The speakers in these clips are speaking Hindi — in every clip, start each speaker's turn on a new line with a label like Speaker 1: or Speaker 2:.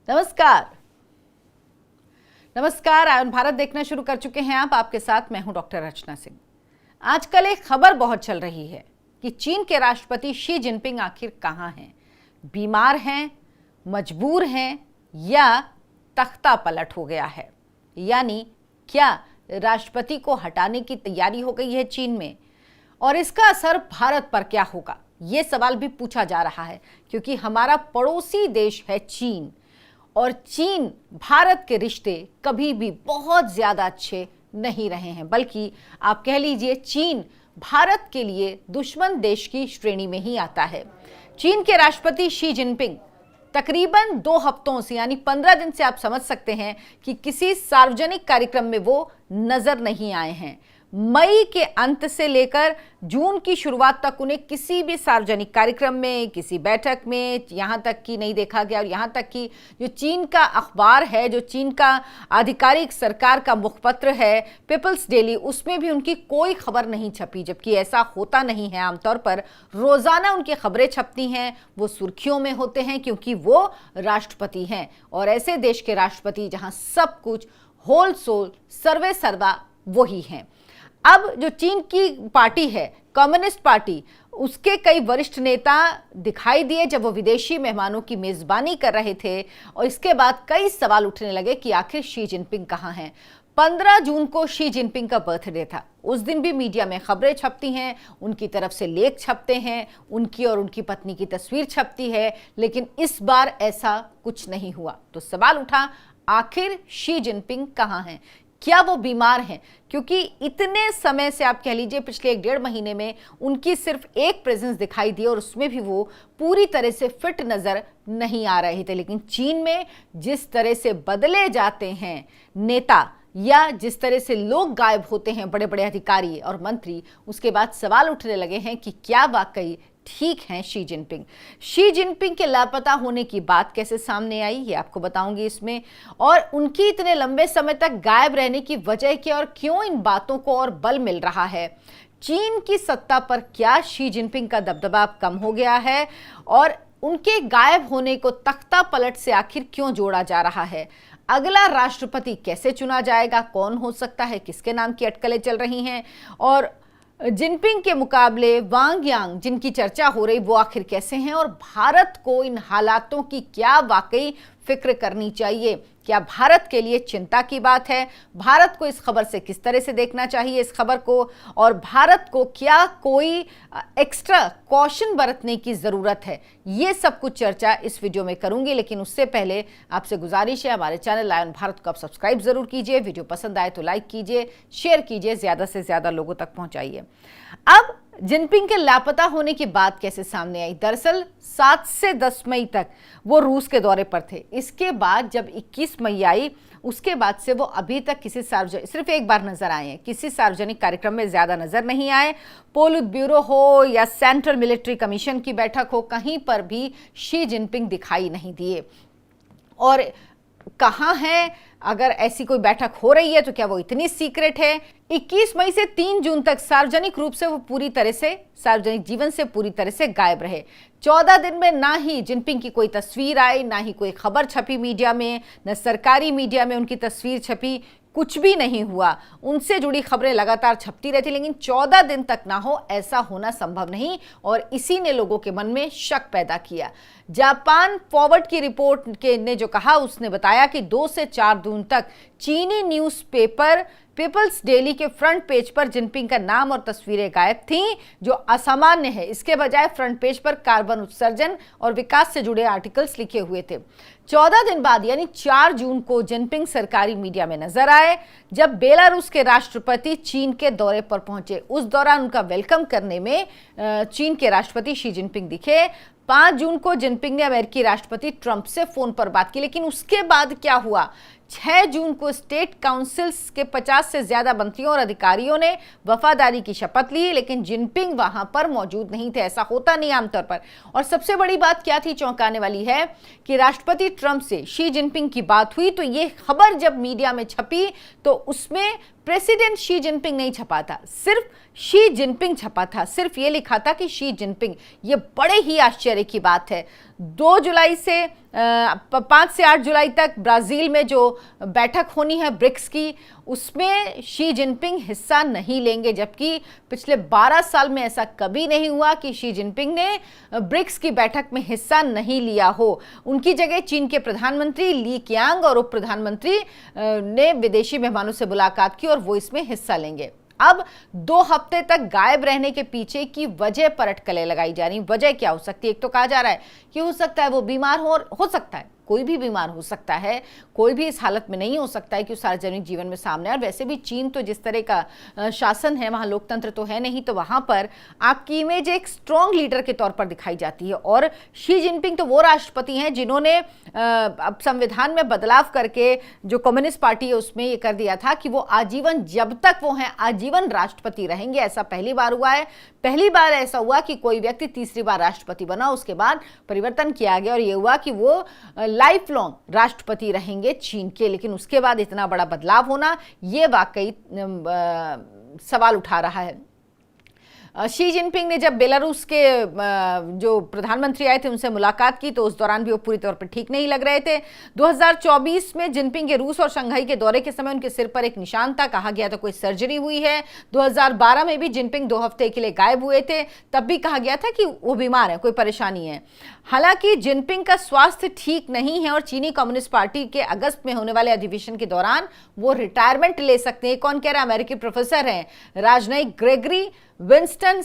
Speaker 1: नमस्कार। आयन भारत देखना शुरू कर चुके हैं आप। आपके साथ मैं हूं डॉक्टर रचना सिंह। आजकल एक खबर बहुत चल रही है कि चीन के राष्ट्रपति शी जिनपिंग आखिर कहां हैं, बीमार हैं, मजबूर हैं या तख्ता पलट हो गया है। यानी क्या राष्ट्रपति को हटाने की तैयारी हो गई है चीन में, और इसका असर भारत पर क्या होगा, ये सवाल भी पूछा जा रहा है। क्योंकि हमारा पड़ोसी देश है चीन, और चीन भारत के रिश्ते कभी भी बहुत ज्यादा अच्छे नहीं रहे हैं, बल्कि आप कह लीजिए चीन भारत के लिए दुश्मन देश की श्रेणी में ही आता है। चीन के राष्ट्रपति शी जिनपिंग तकरीबन 2 हफ्तों से यानी 15 दिन से आप समझ सकते हैं कि किसी सार्वजनिक कार्यक्रम में वो नजर नहीं आए हैं। मई के अंत से लेकर जून की शुरुआत तक उन्हें किसी भी सार्वजनिक कार्यक्रम में, किसी बैठक में यहाँ तक कि नहीं देखा गया। और यहाँ तक कि जो चीन का अखबार है, जो चीन का आधिकारिक सरकार का मुखपत्र है पीपल्स डेली, उसमें भी उनकी कोई खबर नहीं छपी। जबकि ऐसा होता नहीं है। आमतौर पर रोजाना उनकी खबरें छपती हैं, वो सुर्खियों में होते हैं, क्योंकि वो राष्ट्रपति हैं। और ऐसे देश के राष्ट्रपति जहाँ सब कुछ होल सोल सर्वे सर्वा वही हैं। अब जो चीन की पार्टी है, कम्युनिस्ट पार्टी, उसके कई वरिष्ठ नेता दिखाई दिए जब वो विदेशी मेहमानों की मेजबानी कर रहे थे। और इसके बाद कई सवाल उठने लगे कि आखिर शी जिनपिंग कहाँ हैं। 15 जून को शी जिनपिंग का बर्थडे था। उस दिन भी मीडिया में खबरें छपती हैं, उनकी तरफ से लेख छपते हैं, उनकी और उनकी पत्नी की तस्वीर छपती है। लेकिन इस बार ऐसा कुछ नहीं हुआ। तो सवाल उठा, आखिर शी जिनपिंग कहाँ हैं, क्या वो बीमार हैं? क्योंकि इतने समय से आप कह लीजिए पिछले 1-1.5 महीने में उनकी सिर्फ एक प्रेजेंस दिखाई दी, और उसमें भी वो पूरी तरह से फिट नजर नहीं आ रहे थे। लेकिन चीन में जिस तरह से बदले जाते हैं नेता, या जिस तरह से लोग गायब होते हैं, बड़े बड़े अधिकारी और मंत्री, उसके बाद सवाल उठने लगे हैं कि क्या वाकई ठीक हैं शी जिनपिंग। शी जिनपिंग के लापता होने की बात कैसे सामने आई, ये आपको बताऊंगी इसमें। और उनकी इतने लंबे समय तक गायब रहने की वजह क्या, और क्यों इन बातों को और बल मिल रहा है। चीन की सत्ता पर क्या शी जिनपिंग का दबदबा कम हो गया है, और उनके गायब होने को तख्ता पलट से आखिर क्यों जोड़ा जा रहा है। अगला राष्ट्रपति कैसे चुना जाएगा, कौन हो सकता है, किसके नाम की अटकलें चल रही हैं। और जिनपिंग के मुकाबले वांग यांग जिनकी चर्चा हो रही, वो आखिर कैसे हैं। और भारत को इन हालातों की क्या वाकई फिक्र करनी चाहिए, क्या भारत के लिए चिंता की बात है, भारत को इस खबर से किस तरह से देखना चाहिए इस खबर को, और भारत को क्या कोई एक्स्ट्रा कॉशन बरतने की ज़रूरत है, ये सब कुछ चर्चा इस वीडियो में करूंगी। लेकिन उससे पहले आपसे गुजारिश है, हमारे चैनल आयन भारत को आप सब्सक्राइब जरूर कीजिए, वीडियो पसंद आए तो लाइक कीजिए, शेयर कीजिए, ज़्यादा से ज़्यादा लोगों तक पहुँचाइए। अब जिनपिंग के लापता होने की बात कैसे सामने आई। दरअसल 7 से 10 मई तक वो रूस के दौरे पर थे। इसके बाद जब 21 मई आई, उसके बाद से वो अभी तक किसी सार्वजनिक, सिर्फ एक बार नजर आए हैं, किसी सार्वजनिक कार्यक्रम में ज्यादा नजर नहीं आए। पोलित ब्यूरो हो या सेंट्रल मिलिट्री कमीशन की बैठक हो, कहीं पर भी शी जिनपिंग दिखाई नहीं दिए। और कहाँ है, अगर ऐसी कोई बैठक हो रही है तो क्या वो इतनी सीक्रेट है। 21 मई से 3 जून तक सार्वजनिक रूप से वो पूरी तरह से सार्वजनिक जीवन से पूरी तरह से गायब रहे। 14 दिन में ना ही जिनपिंग की कोई तस्वीर आई, ना ही कोई खबर छपी मीडिया में, न सरकारी मीडिया में उनकी तस्वीर छपी, कुछ भी नहीं हुआ। उनसे जुड़ी खबरें लगातार छपती रहती, लेकिन 14 दिन तक ना हो, ऐसा होना संभव नहीं। और इसी ने लोगों के मन में शक पैदा किया। जापान फॉरवर्ड की रिपोर्ट के ने जो कहा, उसने बताया कि 2 से 4 जून तक चीनी न्यूज़पेपर पीपल्स डेली के फ्रंट पेज पर जिनपिंग का नाम और तस्वीरें गायब थीं, जो असामान्य है। इसके बजाय फ्रंट पेज पर कार्बन उत्सर्जन और विकास से जुड़े आर्टिकल्स लिखे हुए थे। 14 दिन बाद यानी 4 जून को जिनपिंग सरकारी मीडिया में नजर आए, जब बेलारूस के राष्ट्रपति चीन के दौरे पर पहुंचे। उस दौरान उनका वेलकम करने में चीन के राष्ट्रपति शी जिनपिंग दिखे। 5 जून को जिनपिंग ने अमेरिकी राष्ट्रपति ट्रंप से फोन पर बात की। लेकिन उसके बाद क्या हुआ, 6 जून को स्टेट काउंसिल्स के 50 से ज्यादा मंत्रियों और अधिकारियों ने वफादारी की शपथ ली, लेकिन जिनपिंग वहां पर मौजूद नहीं थे। ऐसा होता नहीं आमतौर पर। और सबसे बड़ी बात क्या थी, चौंकाने वाली है, कि राष्ट्रपति ट्रंप से शी जिनपिंग की बात हुई तो ये खबर जब मीडिया में छपी तो उसमें प्रेसिडेंट शी जिनपिंग नहीं छपा था, सिर्फ शी जिनपिंग छपा था। सिर्फ ये लिखा था कि शी जिनपिंग। ये बड़े ही आश्चर्य की बात है। 2 जुलाई से 5 से 8 जुलाई तक ब्राजील में जो बैठक होनी है ब्रिक्स की, उसमें शी जिनपिंग हिस्सा नहीं लेंगे, जबकि पिछले 12 साल में ऐसा कभी नहीं हुआ कि शी जिनपिंग ने ब्रिक्स की बैठक में हिस्सा नहीं लिया हो। उनकी जगह चीन के प्रधानमंत्री ली कीयांग और उप प्रधानमंत्री ने विदेशी मेहमानों से मुलाकात की और वो इसमें हिस्सा लेंगे। अब 2 हफ्ते तक गायब रहने के पीछे की वजह पर अटकलें लगाई जा रही। वजह क्या हो सकती है? एक तो कहा जा रहा है कि हो सकता है वो बीमार हो सकता है, कोई भी बीमार हो सकता है, कोई भी इस हालत में नहीं हो सकता है कि सार्वजनिक जीवन में सामने आए। और वैसे भी चीन तो जिस तरह का शासन है, वहाँ लोकतंत्र तो है नहीं, तो वहाँ पर आपकी इमेज एक स्ट्रॉन्ग लीडर के तौर पर दिखाई जाती है। और शी जिनपिंग तो वो राष्ट्रपति हैं जिन्होंने अब संविधान में बदलाव करके जो कम्युनिस्ट पार्टी है उसमें ये कर दिया था कि वो आजीवन, जब तक वो हैं आजीवन राष्ट्रपति रहेंगे। ऐसा पहली बार हुआ है। पहली बार ऐसा हुआ कि कोई व्यक्ति तीसरी बार राष्ट्रपति बना, उसके बाद परिवर्तन किया गया और ये हुआ कि वो लाइफ लॉन्ग राष्ट्रपति रहेंगे चीन के। लेकिन उसके बाद इतना बड़ा बदलाव होना, ये वाकई सवाल उठा रहा है। शी जिनपिंग ने जब बेलारूस के जो प्रधानमंत्री आए थे उनसे मुलाकात की तो उस दौरान भी वो पूरी तौर पर ठीक नहीं लग रहे थे। 2024 में जिनपिंग के रूस और शंघाई के दौरे के समय उनके सिर पर एक निशान था, कहा गया था कोई सर्जरी हुई है। 2012 में भी जिनपिंग 2 हफ्ते के लिए गायब हुए थे, तब भी कहा गया था कि वो बीमार है, कोई परेशानी है। हालांकि जिनपिंग का स्वास्थ्य ठीक नहीं है और चीनी कम्युनिस्ट पार्टी के अगस्त में होने वाले अधिवेशन के दौरान वो रिटायरमेंट ले सकते हैं। कौन कह रहा है? अमेरिकी प्रोफेसर हैं राजनयिक ग्रेगरी विंस्टन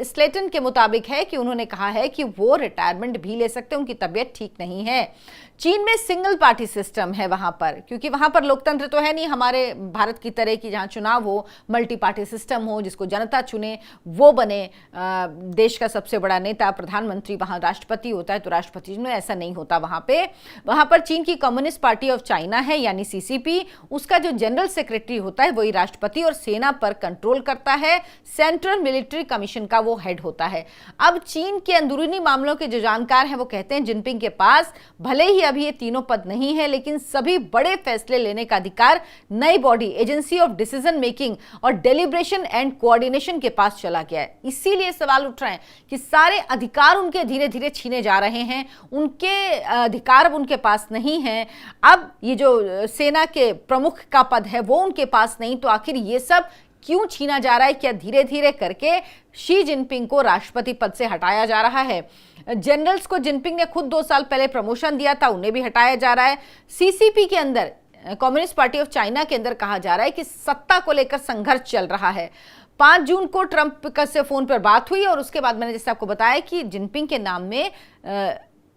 Speaker 1: स्लेटन के मुताबिक है कि उन्होंने कहा है कि वो रिटायरमेंट भी ले सकते हैं, उनकी तबीयत ठीक नहीं है। चीन में सिंगल पार्टी सिस्टम है वहां पर, क्योंकि वहां पर लोकतंत्र तो है नहीं हमारे भारत की तरह की, जहां चुनाव हो, मल्टी पार्टी सिस्टम हो, जिसको जनता चुने वो बने देश का सबसे बड़ा नेता, प्रधानमंत्री वहां राष्ट्रपति होता है। तो राष्ट्रपति में ऐसा नहीं होता वहां पर चीन की कम्युनिस्ट पार्टी ऑफ चाइना है यानी सीसीपी, उसका जो जनरल सेक्रेटरी होता है वही राष्ट्रपति और सेना पर कंट्रोल करता है। सेंट्रल मिलिट्री कमीशन का वो हेड होता है। अब चीन के अंदरूनी मामलों के जो जानकार हैं वो कहते हैं जिनपिंग के पास भले ही अभी ये तीनों पद नहीं है, लेकिन सभी बड़े फैसले लेने का अधिकार नई body agency of decision making और डेलिब्रेशन एंड कोऑर्डिनेशन के पास चला गया है। इसीलिए सवाल उठ रहे हैं कि सारे अधिकार उनके धीरे धीरे छीने जा रहे हैं, उनके अधिकार अब उनके पास नहीं है। अब ये जो सेना के प्रमुख का पद है वो उनके पास नहीं, तो आखिर ये सब क्यों छीना जा रहा है? क्या धीरे धीरे करके शी जिनपिंग को राष्ट्रपति पद से हटाया जा रहा है? जनरल्स को जिनपिंग ने खुद 2 साल पहले प्रमोशन दिया था, उन्हें भी हटाया जा रहा है। सीसीपी के अंदर, कम्युनिस्ट पार्टी ऑफ चाइना के अंदर कहा जा रहा है कि सत्ता को लेकर संघर्ष चल रहा है। 5 जून को ट्रंप का से फोन पर बात हुई और उसके बाद मैंने जैसे आपको बताया कि जिनपिंग के नाम में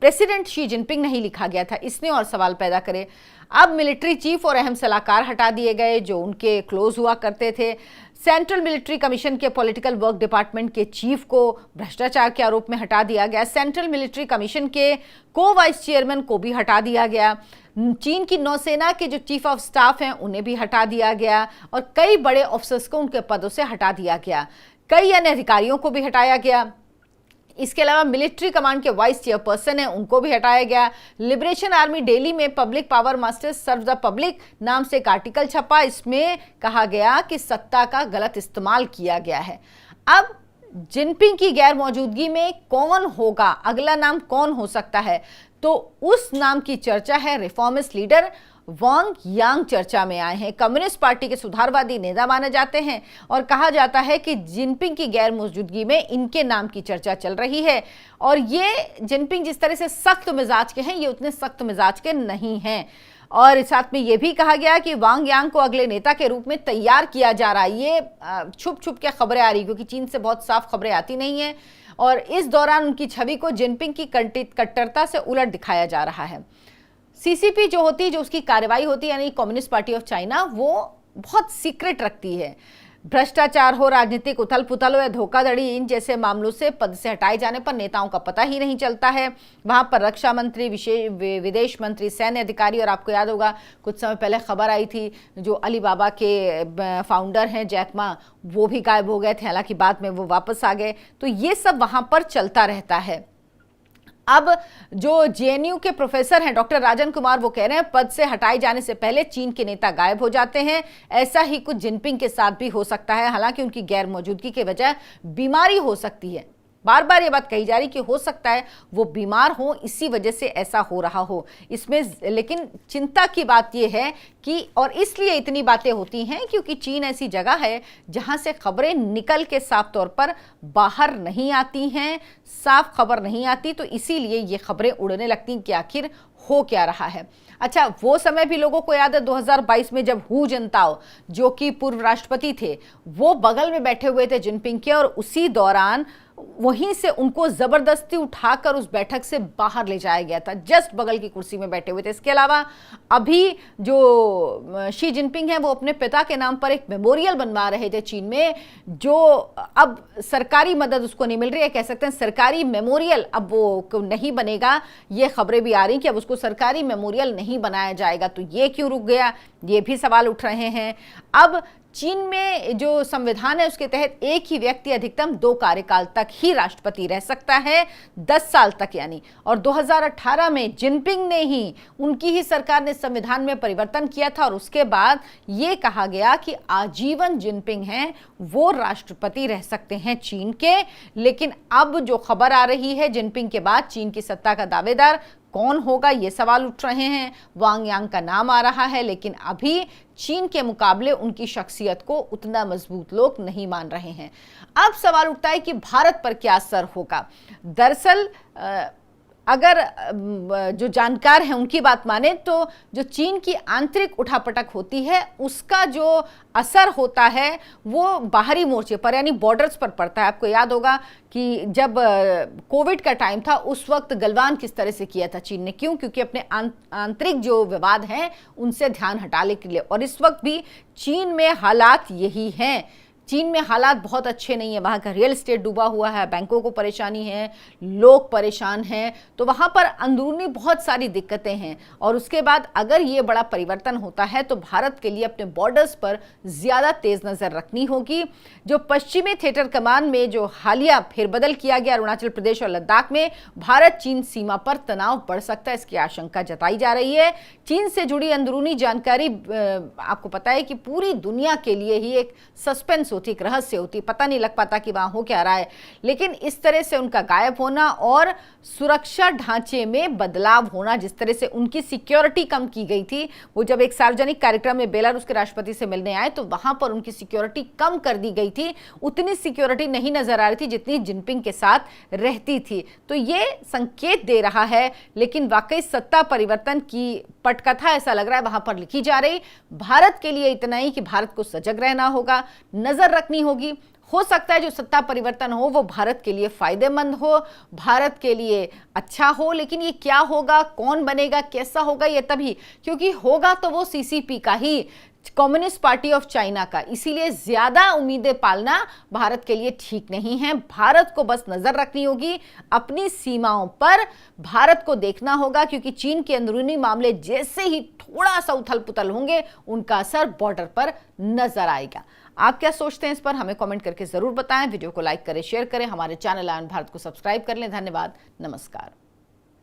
Speaker 1: प्रेसिडेंट शी जिनपिंग नहीं लिखा गया था, इसने और सवाल पैदा करे। अब मिलिट्री चीफ और अहम सलाहकार हटा दिए गए जो उनके क्लोज हुआ करते थे। सेंट्रल मिलिट्री कमीशन के पॉलिटिकल वर्क डिपार्टमेंट के चीफ को भ्रष्टाचार के आरोप में हटा दिया गया। सेंट्रल मिलिट्री कमीशन के को वाइस चेयरमैन को भी हटा दिया गया। चीन की नौसेना के जो चीफ ऑफ स्टाफ हैं उन्हें भी हटा दिया गया और कई बड़े ऑफिसर्स को उनके पदों से हटा दिया गया। कई अन्य अधिकारियों को भी हटाया गया। इसके अलावा मिलिट्री कमांड के वाइस चेयरपर्सन हैं उनको भी हटाया गया। लिबरेशन आर्मी डेली में public power masters serve the public नाम से एक आर्टिकल छपा, इसमें कहा गया कि सत्ता का गलत इस्तेमाल किया गया है। अब जिनपिंग की गैर मौजूदगी में कौन होगा, अगला नाम कौन हो सकता है? तो उस नाम की चर्चा है रिफॉर्मिस्ट लीडर वांग यांग चर्चा में आए हैं। कम्युनिस्ट पार्टी के सुधारवादी नेता माने जाते हैं और कहा जाता है कि जिनपिंग की गैर मौजूदगी में इनके नाम की चर्चा चल रही है। और ये जिनपिंग जिस तरह से सख्त मिजाज के हैं, ये उतने सख्त मिजाज के नहीं हैं। और साथ में ये भी कहा गया कि वांग यांग को अगले नेता के रूप में तैयार किया जा रहा है। ये छुप छुप के खबरें आ रही, क्योंकि चीन से बहुत साफ खबरें आती नहीं है और इस दौरान उनकी छवि को जिनपिंग की कट्टरता से उलट दिखाया जा रहा है। सीसीपी जो होती है, जो उसकी कार्रवाई होती है, यानी कम्युनिस्ट पार्टी ऑफ चाइना, वो बहुत सीक्रेट रखती है। भ्रष्टाचार हो, राजनीतिक उथल पुथल हो या धोखाधड़ी, इन जैसे मामलों से पद से हटाए जाने पर नेताओं का पता ही नहीं चलता है। वहां पर रक्षा मंत्री, विदेश मंत्री, सैन्य अधिकारी, और आपको याद होगा कुछ समय पहले खबर आई थी जो अलीबाबा के फाउंडर हैं जैक मा, वो भी गायब हो गए थे, हालांकि बाद में वो वापस आ गए। तो ये सब वहां पर चलता रहता है। अब जो जेएनयू के प्रोफेसर हैं डॉक्टर राजन कुमार, वो कह रहे हैं पद से हटाए जाने से पहले चीन के नेता गायब हो जाते हैं। ऐसा ही कुछ जिनपिंग के साथ भी हो सकता है, हालांकि उनकी गैर मौजूदगी के वजह बीमारी हो सकती है। बार बार ये बात कही जा रही कि हो सकता है वो बीमार हो, इसी वजह से ऐसा हो रहा हो इसमें। लेकिन चिंता की बात ये है कि, और इसलिए इतनी बातें होती हैं क्योंकि चीन ऐसी जगह है जहां से खबरें निकल के साफ तौर पर बाहर नहीं आती हैं, साफ खबर नहीं आती, तो इसीलिए ये खबरें उड़ने लगती कि आखिर हो क्या रहा है। अच्छा, वो समय भी लोगों को याद है 2022 में जब हू जिनताओ जो कि पूर्व राष्ट्रपति थे, वो बगल में बैठे हुए थे जिनपिंग के, और उसी दौरान वहीं से उनको जबरदस्ती उठाकर उस बैठक से बाहर ले जाया गया था, जस्ट बगल की कुर्सी में बैठे हुए थे। इसके अलावा अभी जो शी जिनपिंग है वो अपने पिता के नाम पर एक मेमोरियल बनवा रहे थे चीन में, जो अब सरकारी मदद उसको नहीं मिल रही है, कह सकते हैं सरकारी मेमोरियल अब वो नहीं बनेगा। ये खबरें भी आ रही कि अब उसको सरकारी मेमोरियल नहीं बनाया जाएगा, तो ये क्यों रुक गया, ये भी सवाल उठ रहे हैं। अब चीन में जो संविधान है उसके तहत एक ही व्यक्ति अधिकतम 2 कार्यकाल तक ही राष्ट्रपति रह सकता है, 10 साल तक यानी। और 2018 में जिनपिंग ने ही, उनकी ही सरकार ने संविधान में परिवर्तन किया था, और उसके बाद ये कहा गया कि आजीवन जिनपिंग हैं वो राष्ट्रपति रह सकते हैं चीन के। लेकिन अब जो खबर आ रही है, जिनपिंग के बाद चीन की सत्ता का दावेदार कौन होगा, ये सवाल उठ रहे हैं। वांग यांग का नाम आ रहा है, लेकिन अभी चीन के मुकाबले उनकी शख्सियत को उतना मजबूत लोग नहीं मान रहे हैं। अब सवाल उठता है कि भारत पर क्या असर होगा। दरअसल अगर जो जानकार हैं उनकी बात माने तो जो चीन की आंतरिक उठापटक होती है उसका जो असर होता है वो बाहरी मोर्चे पर यानी बॉर्डर्स पर पड़ता है। आपको याद होगा कि जब कोविड का टाइम था उस वक्त गलवान किस तरह से किया था चीन ने, क्यों? क्योंकि अपने आंतरिक जो विवाद हैं उनसे ध्यान हटाने के लिए। और इस वक्त भी चीन में हालात यही हैं। चीन में हालात बहुत अच्छे नहीं है, वहाँ का रियल एस्टेट डूबा हुआ है, बैंकों को परेशानी है, लोग परेशान हैं, तो वहाँ पर अंदरूनी बहुत सारी दिक्कतें हैं। और उसके बाद अगर ये बड़ा परिवर्तन होता है तो भारत के लिए अपने बॉर्डर्स पर ज़्यादा तेज़ नज़र रखनी होगी। जो पश्चिमी थिएटर कमान में जो हालिया फेरबदल किया गया अरुणाचल प्रदेश और लद्दाख में, भारत चीन सीमा पर तनाव बढ़ सकता है, इसकी आशंका जताई जा रही है। चीन से जुड़ी अंदरूनी जानकारी आपको पता है कि पूरी दुनिया के लिए ही एक सस्पेंस होती, एक रहस्य होती, पता नहीं लग पाता कि वहां हो क्या रहा है। लेकिन इस तरह से उनका गायब होना और सुरक्षा ढांचे में बदलाव होना, जिस तरह से उनकी सिक्योरिटी कम की गई थी, वो जब एक सार्वजनिक कार्यक्रम में बेलारूस के राष्ट्रपति से मिलने आए तो वहां पर उनकी सिक्योरिटी कम कर दी गई थी, उतनी सिक्योरिटी नहीं नजर आ रही थी जितनी जिनपिंग के साथ रहती थी। तो ये संकेत दे रहा है, लेकिन वाकई सत्ता परिवर्तन की पटकथा ऐसा लग रहा है वहां पर लिखी जा रही। भारत के लिए इतना ही कि भारत को सजग रहना होगा, नजर रखनी होगी। हो सकता है जो सत्ता परिवर्तन हो वो भारत के लिए फायदेमंद हो, भारत के लिए अच्छा हो, लेकिन ये क्या होगा, कौन बनेगा, कैसा होगा, ये तभी, क्योंकि होगा तो वो सीसीपी का ही, कम्युनिस्ट पार्टी ऑफ चाइना का। इसीलिए ज्यादा उम्मीदें पालना भारत के लिए ठीक नहीं है। भारत को बस नजर रखनी होगी अपनी सीमाओं पर, भारत को देखना होगा, क्योंकि चीन के अंदरूनी मामले जैसे ही थोड़ा सा उथल पुथल होंगे उनका असर बॉर्डर पर नजर आएगा। आप क्या सोचते हैं इस पर हमें कमेंट करके जरूर बताएं। वीडियो को लाइक करें, शेयर करें, हमारे चैनल आयन भारत को सब्सक्राइब कर लें। धन्यवाद, नमस्कार।